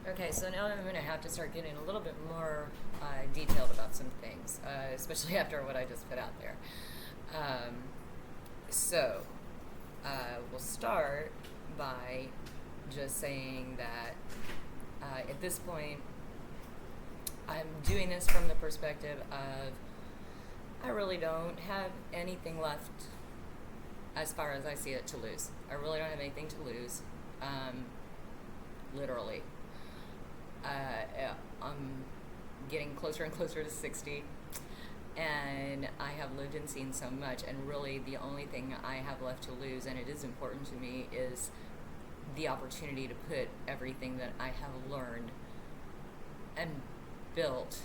Okay, so now I'm going to have to start getting a little bit more detailed about some things, especially after what I just put out there. Um, so, we'll start by just saying that at this point, I'm doing this from the perspective of I really don't have anything left as far as I see it to lose. I really don't have anything to lose, literally. I'm getting closer and closer to 60, and I have lived and seen so much, and really the only thing I have left to lose, and it is important to me, is the opportunity to put everything that I have learned and built,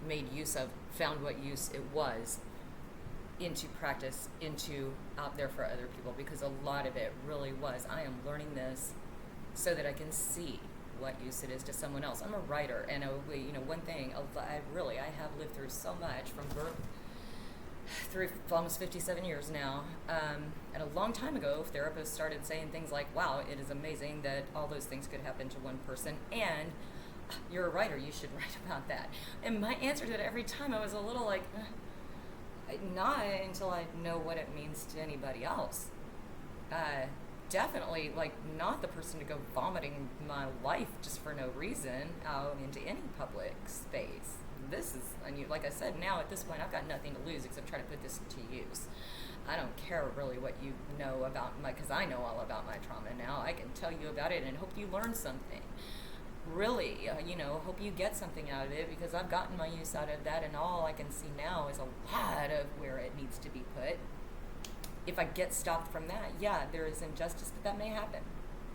made use of, found what use it was, into practice, into out there for other people, because a lot of it really was, I am learning this so that I can see what use it is to someone else. I'm a writer, and one thing, I have lived through so much from birth through almost 57 years now. And a long time ago, therapists started saying things like, wow, it is amazing that all those things could happen to one person, and you're a writer, you should write about that. And my answer to it every time, I was a little like, not until I know what it means to anybody else. Definitely, not the person to go vomiting my life just for no reason out into any public space. This is, like I said, now at this point, I've got nothing to lose except try to put this to use. I don't care really what you know about because I know all about my trauma now. I can tell you about it and hope you learn something. Really, hope you get something out of it, because I've gotten my use out of that, and all I can see now is a lot of where it needs to be put. If I get stopped from that, yeah, there is injustice, but that may happen.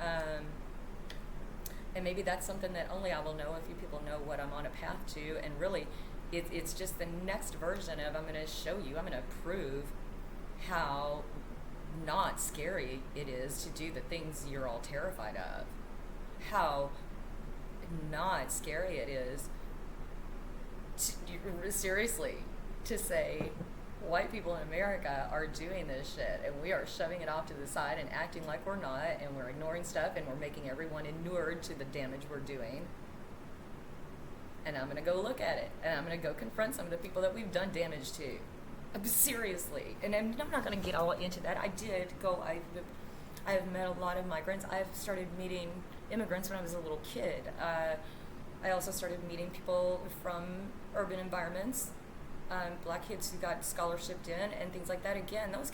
And maybe that's something that only I will know if you people know what I'm on a path to, and really, it's just the next version of I'm going to show you, I'm going to prove how not scary it is to do the things you're all terrified of. How not scary it is seriously to say white people in America are doing this shit, and we are shoving it off to the side and acting like we're not, and we're ignoring stuff, and we're making everyone inured to the damage we're doing. And I'm going to go look at it, and I'm going to go confront some of the people that we've done damage to. Seriously. And I'm not going to get all into that. I've met a lot of migrants. I've started meeting immigrants when I was a little kid. I also started meeting people from urban environments, black kids who got scholarshiped in and things like that. Again, those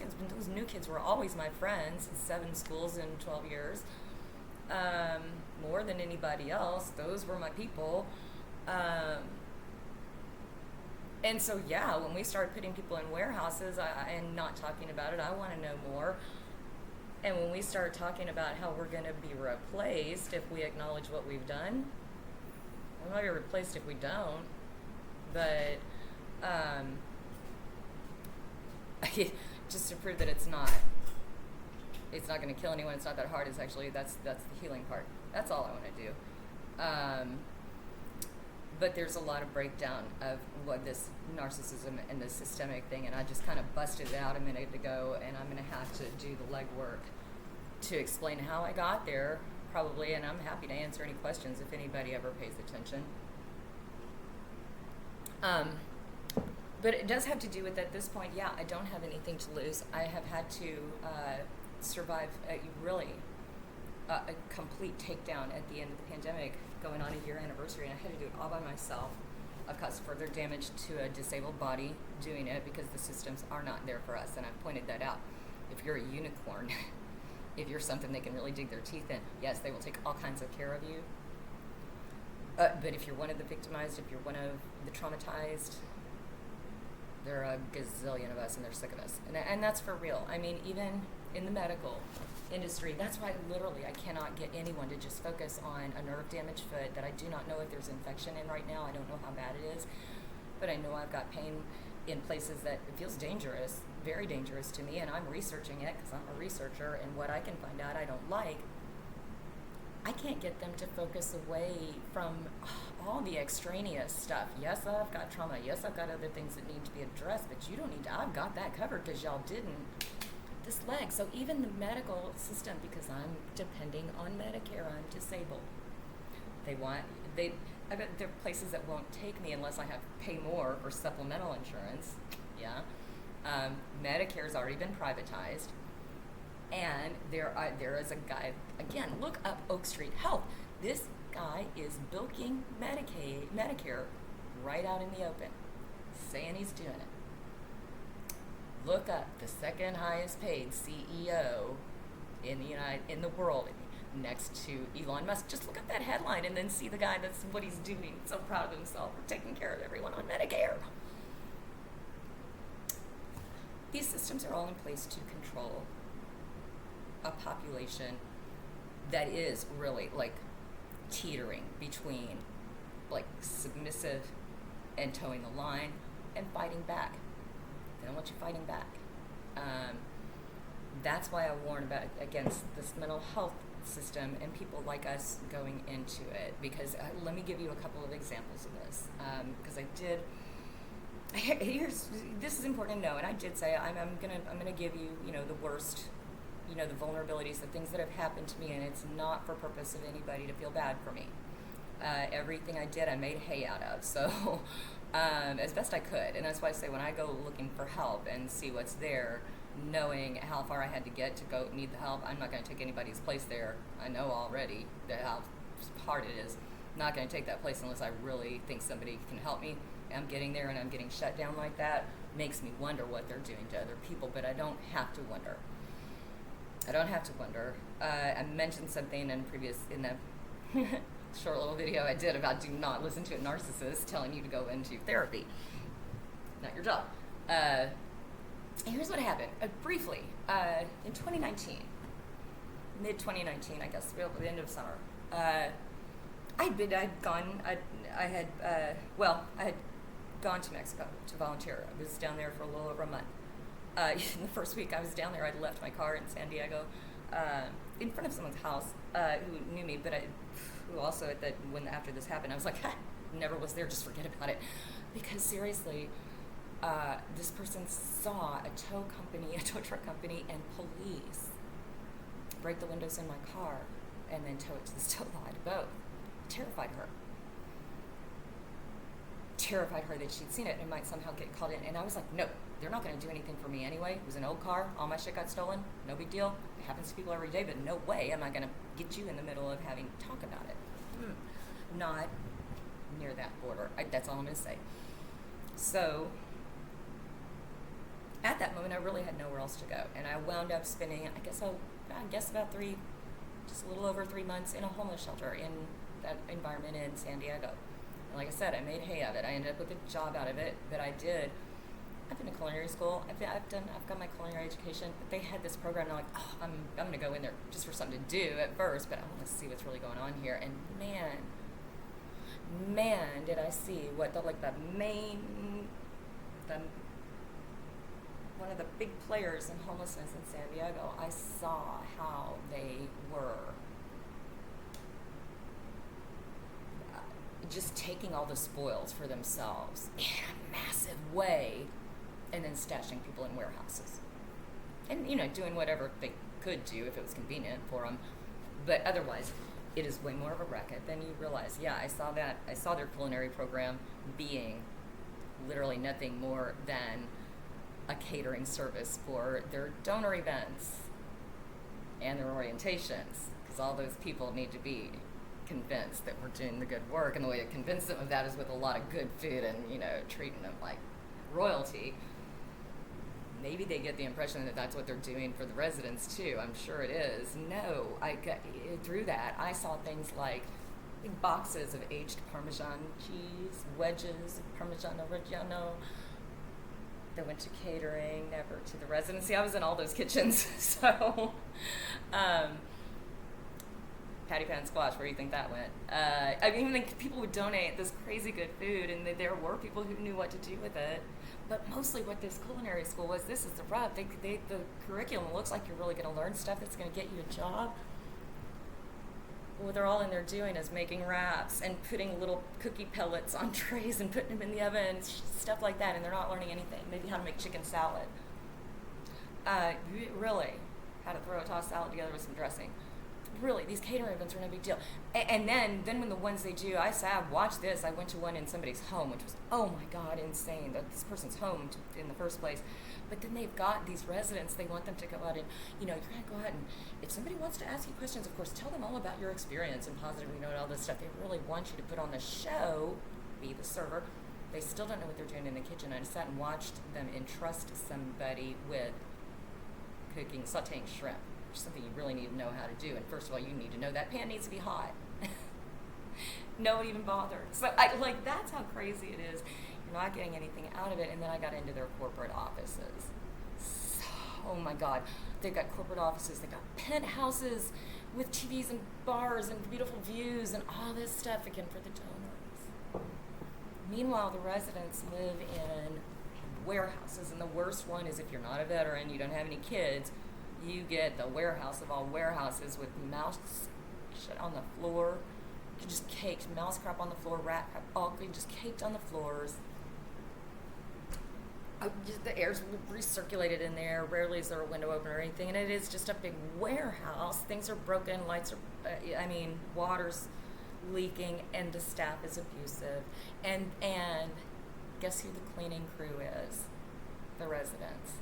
new kids were always my friends. 7 schools in 12 years. More than anybody else, those were my people. And so, yeah, when we start putting people in warehouses and not talking about it, I want to know more. And when we start talking about how we're going to be replaced if we acknowledge what we've done, we might be replaced if we don't. But just to prove that it's not going to kill anyone. It's not that hard. It's actually that's the healing part. That's all I want to do. But there's a lot of breakdown of what this narcissism and this systemic thing, and I just kind of busted it out a minute ago, and I'm going to have to do the legwork to explain how I got there, probably, and I'm happy to answer any questions if anybody ever pays attention. But it does have to do with, at this point, yeah, I don't have anything to lose. I have had to survive a complete takedown at the end of the pandemic, going on a year anniversary, and I had to do it all by myself. I've caused further damage to a disabled body doing it because the systems are not there for us, and I've pointed that out. If you're a unicorn, if you're something they can really dig their teeth in, yes, they will take all kinds of care of you. But if you're one of the victimized, if you're one of the traumatized, there are a gazillion of us, and they're sick of us. And that's for real. I mean, even in the medical industry, that's why literally I cannot get anyone to just focus on a nerve damaged foot that I do not know if there's infection in right now. I don't know how bad it is, but I know I've got pain in places that it feels dangerous, very dangerous to me, and I'm researching it because I'm a researcher, and what I can find out I don't like, I can't get them to focus away from all the extraneous stuff. Yes, I've got trauma. Yes, I've got other things that need to be addressed, but you don't need to. I've got that covered because y'all didn't. This leg. So even the medical system, because I'm depending on Medicare, I'm disabled. They I bet there are places that won't take me unless I have pay more for supplemental insurance. Yeah. Medicare's already been privatized. And there is a guy, again, look up Oak Street Health. This guy is bilking Medicare right out in the open, saying he's doing it. Look up the second highest paid CEO in the world, next to Elon Musk. Just look up that headline and then see the guy. That's what he's doing. So proud of himself for taking care of everyone on Medicare. These systems are all in place to control a population that is really like teetering between like submissive and towing the line and fighting back. They don't want you fighting back. That's why I warn against this mental health system and people like us going into it. Because let me give you a couple of examples of this. Because this is important to know, and I did say I'm gonna give you the worst, the vulnerabilities, the things that have happened to me, and it's not for purpose of anybody to feel bad for me. Everything I did, I made hay out of. So as best I could, and that's why I say when I go looking for help and see what's there, knowing how far I had to get to go need the help, I'm not going to take anybody's place there. I know already how hard it is. I'm not going to take that place unless I really think somebody can help me. I'm getting there and I'm getting shut down like that. Makes me wonder what they're doing to other people, but I don't have to wonder. I mentioned something in the short little video I did about do not listen to a narcissist telling you to go into therapy. Not your job. Here's what happened. Briefly, in 2019, mid-2019, I guess, the end of summer, I had gone to Mexico to volunteer. I was down there for a little over a month. In the first week I was down there, I'd left my car in San Diego in front of someone's house who knew me, but who also after this happened, I was like, never was there, just forget about it. Because seriously, this person saw a tow truck company and police break the windows in my car and then tow it to the tow lot, both. Terrified her that she'd seen it and might somehow get called in. And I was like, no, they're not going to do anything for me anyway. It was an old car. All my shit got stolen. No big deal. It happens to people every day, but no way am I going to get you in the middle of having to talk about it. Not near that border. That's all I'm going to say. So at that moment, I really had nowhere else to go. And I wound up spending, I guess about just a little over 3 months in a homeless shelter in that environment in San Diego. And like I said, I made hay of it. I ended up with a job out of it, but I've been to culinary school. I've got my culinary education, but they had this program, and I'm like, I'm going to go in there just for something to do at first, but I want to see what's really going on here. And man, did I see what one of the big players in homelessness in San Diego. I saw how they were just taking all the spoils for themselves in a massive way and then stashing people in warehouses. And, doing whatever they could do if it was convenient for them. But otherwise, it is way more of a racket than you realize. Yeah, I saw that. I saw their culinary program being literally nothing more than a catering service for their donor events and their orientations, because all those people need to be convinced that we're doing the good work, and the way to convince them of that is with a lot of good food and treating them like royalty. Maybe they get the impression that that's what they're doing for the residents too. I'm sure it is. No, through that I saw things like big boxes of aged Parmesan cheese, wedges of Parmigiano Reggiano. They went to catering, never to the residency. I was in all those kitchens. So, patty pan squash, where do you think that went? I mean, people would donate this crazy good food, and there were people who knew what to do with it. But mostly what this culinary school was, this is the rub. The curriculum looks like you're really going to learn stuff that's going to get you a job. What they're all in there doing is making wraps and putting little cookie pellets on trays and putting them in the oven, stuff like that, and they're not learning anything. Maybe how to make chicken salad. Really, how to throw a tossed salad together with some dressing. really, these catering events are no big deal. And then when the ones they do, I said, watch this. I went to one in somebody's home, which was, oh my God, insane. That this person's home in the first place. But then they've got these residents, they want them to go out and, you're going to go out and, if somebody wants to ask you questions, of course, tell them all about your experience and positive, and all this stuff. They really want you to put on the show, be the server. They still don't know what they're doing in the kitchen. I just sat and watched them entrust somebody with cooking, sauteing shrimp, which is something you really need to know how to do. And first of all, you need to know that pan needs to be hot. No one even bothered. So that's how crazy it is. You're not getting anything out of it. And then I got into their corporate offices. So, oh my God. They've got corporate offices. They've got penthouses with TVs and bars and beautiful views and all this stuff, again, for the donors. Meanwhile, the residents live in warehouses. And the worst one is if you're not a veteran, you don't have any kids, you get the warehouse of all warehouses with mouse shit on the floor. Just caked, mouse crap on the floor, rat crap, all just caked on the floors. The air's recirculated in there. Rarely is there a window open or anything, and it is just a big warehouse. Things are broken, lights are, water's leaking, and the staff is abusive. And guess who the cleaning crew is? The residents.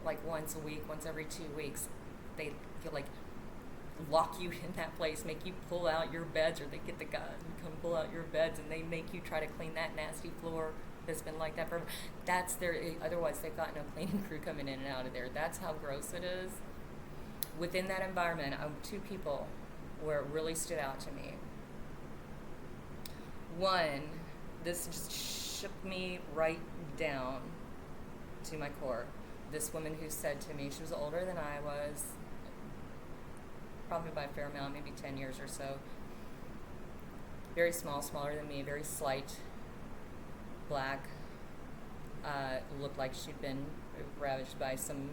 Like once a week, once every 2 weeks, they feel like lock you in that place, make you pull out your beds, or they get the guy and come pull out your beds, and they make you try to clean that nasty floor that's been like that forever. That's their, otherwise they've got no cleaning crew coming in and out of there. That's how gross it is. Within that environment, two people where it really stood out to me. One, this just shook me right down to my core. This woman who said to me, she was older than I was, probably by a fair amount, maybe 10 years or so. Very small, smaller than me, very slight, black. Looked like she'd been ravaged by some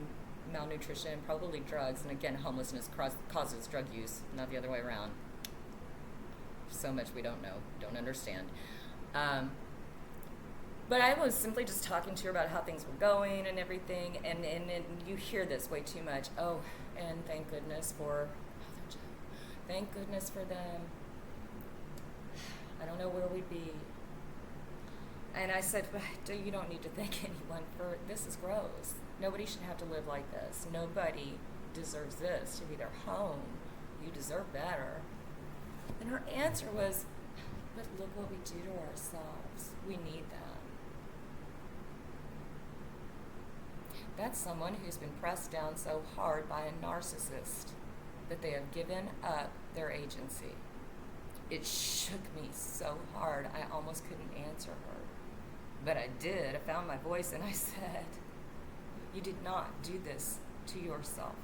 malnutrition, probably drugs, and again, homelessness causes drug use, not the other way around. So much we don't know, don't understand. But I was simply just talking to her about how things were going and everything, and you hear this way too much. Oh, and thank goodness for them. I don't know where we'd be. And I said, you don't need to thank anyone for, this is gross. Nobody should have to live like this. Nobody deserves this to be their home. You deserve better. And her answer was, but look what we do to ourselves. We need that. That's someone who's been pressed down so hard by a narcissist that they have given up their agency. It shook me so hard, I almost couldn't answer her. But I did. I found my voice and I said, you did not do this to yourself.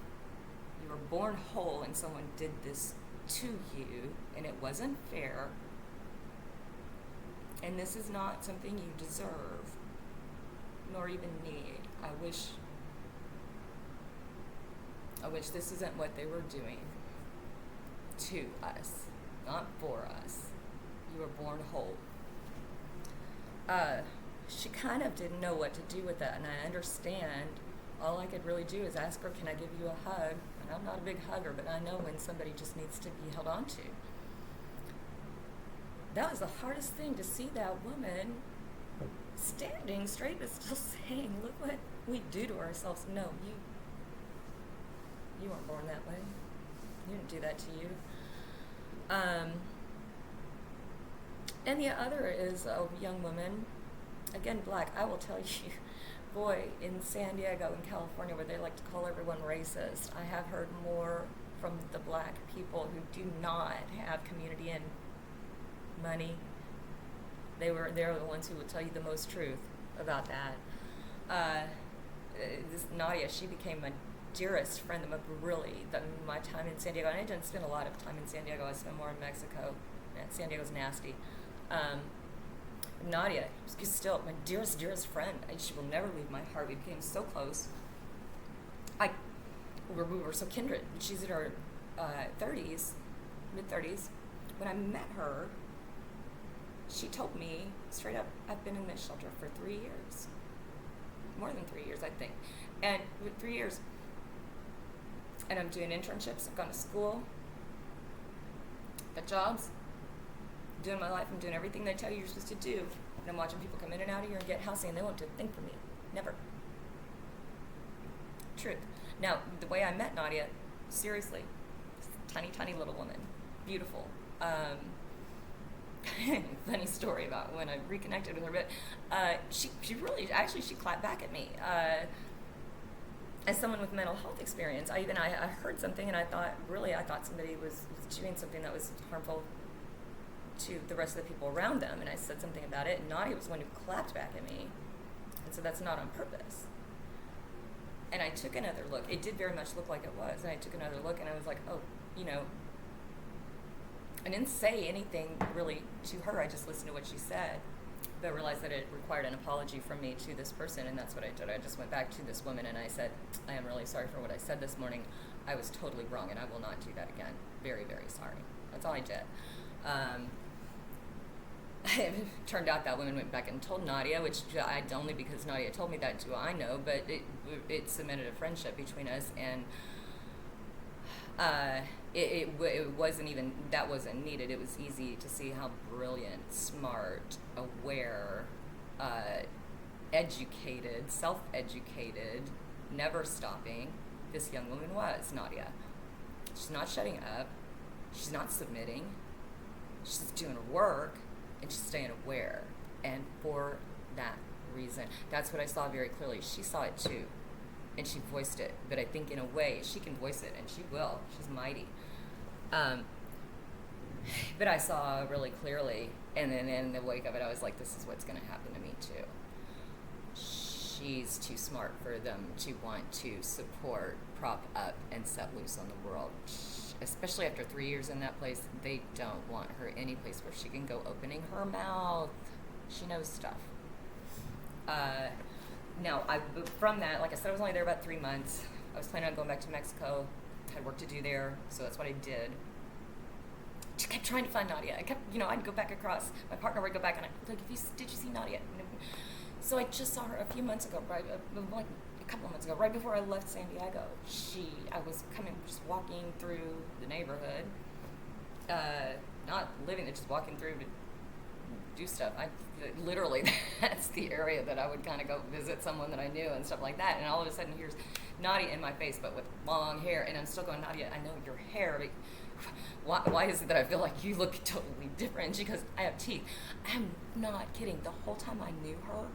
You were born whole and someone did this to you, and it wasn't fair. And this is not something you deserve, nor even need. I wish this isn't what they were doing to us, not for us. You were born whole. She kind of didn't know what to do with that, and I understand. All I could really do is ask her, can I give you a hug? And I'm not a big hugger, but I know when somebody just needs to be held on to. That was the hardest thing, to see that woman standing straight but still saying, look what we do to ourselves. No, you weren't born that way. You didn't do that to you. And the other is a young woman, again black. I will tell you, boy, in San Diego, in California, where they like to call everyone racist, I have heard more from the black people who do not have community and money. They're the ones who would tell you the most truth about that. This Nadia, she became my dearest friend of my time in San Diego. And I didn't spend a lot of time in San Diego. I spent more in Mexico. San Diego's nasty. Nadia is still my dearest friend. She will never leave my heart. We became so close. We were so kindred. She's in her 30s, mid-30s. When I met her, she told me straight up, I've been in this shelter for 3 years. More than 3 years, I think. And with 3 years, and I'm doing internships, I've gone to school, Got jobs, doing my life. I'm doing everything they tell you you're supposed to do. And I'm watching people come in and out of here and get housing, and they won't do a thing for me. Never. Truth. Now, the way I met Nadia, seriously, tiny, tiny little woman, beautiful. Funny story about when I reconnected with her, but she really, actually, she clapped back at me. As someone with mental health experience, I heard something, and I thought somebody was doing something that was harmful to the rest of the people around them, and I said something about it, and Nadia was the one who clapped back at me, and so that's not on purpose. And I took another look. It did very much look like it was, and I took another look, and I was like, oh, I didn't say anything really to her. I just listened to what she said, but realized that it required an apology from me to this person, and that's what I did. I just went back to this woman, and I said, I am really sorry for what I said this morning. I was totally wrong, and I will not do that again. Very, very sorry. That's all I did. It turned out that woman went back and told Nadia, which only because Nadia told me that do I know, but it cemented a friendship between us, and it wasn't even, that wasn't needed. It was easy to see how brilliant, smart, aware, educated, self-educated, never stopping this young woman was, Nadia. She's not shutting up. She's not submitting. She's doing her work, and she's staying aware. And for that reason, that's what I saw very clearly. She saw it too, and she voiced it. But I think in a way, she can voice it, and she will. She's mighty. But I saw really clearly, and then in the wake of it, I was like, this is what's going to happen to me too. She's too smart for them to want to support, prop up, and set loose on the world. Especially after 3 years in that place, they don't want her any place where she can go opening her mouth. She knows stuff. Now, from that, like I said, I was only there about 3 months. I was planning on going back to Mexico. Had work to do there, so that's what I did. Just kept trying to find Nadia. I kept, I'd go back across. My partner would go back, and I'd be like, did you see Nadia? So I just saw her a few months ago, like a couple of months ago, right before I left San Diego. I was just walking through the neighborhood, not living there, just walking through to do stuff. Literally, that's the area that I would kind of go visit someone that I knew and stuff like that. And all of a sudden, here's Nadia in my face, but with long hair. And I'm still going, Nadia, I know your hair, but why is it that I feel like you look totally different? She goes, I have teeth. I'm not kidding. The whole time I knew her,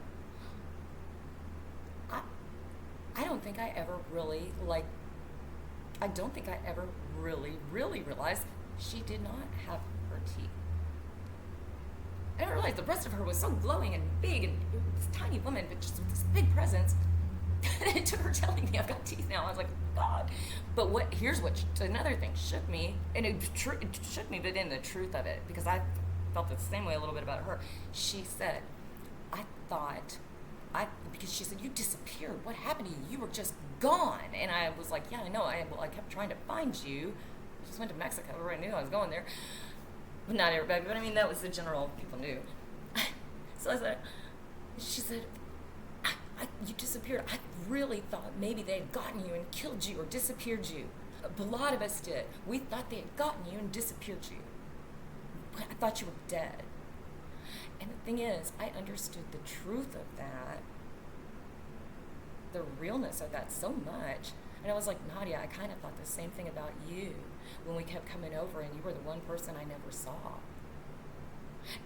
I don't think I ever really, really realized she did not have her teeth. I didn't realize the rest of her was so glowing and big, and this tiny woman, but just with this big presence. And it took her telling me I've got teeth now. I was like, God. But another thing shook me, and it shook me, but in the truth of it, because I felt the same way a little bit about her. She said, because she said, you disappeared. What happened to you? You were just gone. And I was like, yeah, I know. I kept trying to find you. I just went to Mexico. Everybody knew I was going there. But not everybody. But I mean, that was the general, people knew. So I said, she said, you disappeared. I really thought maybe they had gotten you and killed you or disappeared you. A lot of us did. We thought they had gotten you and disappeared you. I thought you were dead. And the thing is, I understood the truth of that, the realness of that so much. And I was like, Nadia, I kind of thought the same thing about you when we kept coming over and you were the one person I never saw.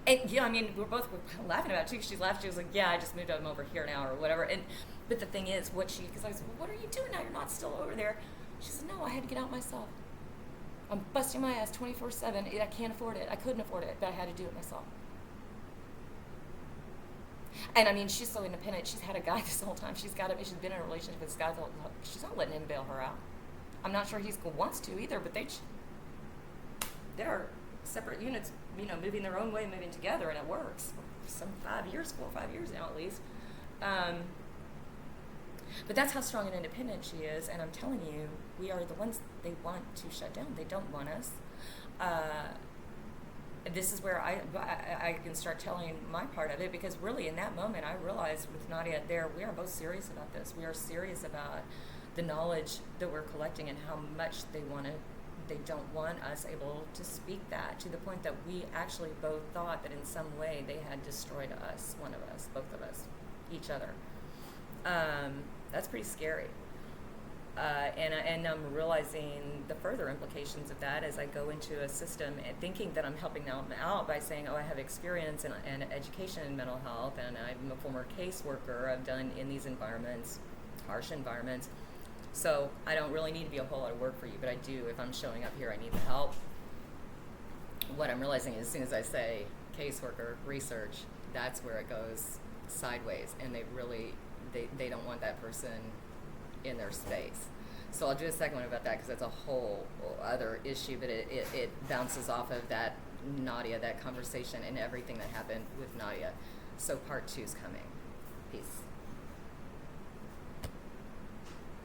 And yeah, I mean, we're laughing about it too. She laughed. She was like, yeah, I just moved them over here now or whatever. But the thing is, because I was, well, what are you doing now? You're not still over there. She said, no, I had to get out myself. I'm busting my ass 24/7. I can't afford it. I couldn't afford it, but I had to do it myself. And I mean, she's so independent. She's had a guy this whole time. She's been in a relationship with this guy. She's not letting him bail her out. I'm not sure he wants to either, but they're separate units, moving their own way, moving together, and it works. 4 or 5 years now at least. But that's how strong and independent she is, and I'm telling you, we are the ones they want to shut down. They don't want us. This is where I can start telling my part of it, because really in that moment I realized with Nadia there, we are both serious about this. We are serious about the knowledge that we're collecting and how much they want to they don't want us able to speak that, to the point that we actually both thought that in some way they had destroyed us, one of us, both of us, each other. That's pretty scary. And I'm realizing the further implications of that as I go into a system and thinking that I'm helping them out by saying, oh, I have experience and education in mental health, and I'm a former caseworker. I've done in these environments, harsh environments. So I don't really need to be a whole lot of work for you, but I do. If I'm showing up here, I need the help. What I'm realizing is as soon as I say caseworker, research, that's where it goes sideways, and they don't want that person in their space. So I'll do a second one about that because that's a whole other issue, but it bounces off of that Nadia, that conversation and everything that happened with Nadia. So part 2 is coming. Peace.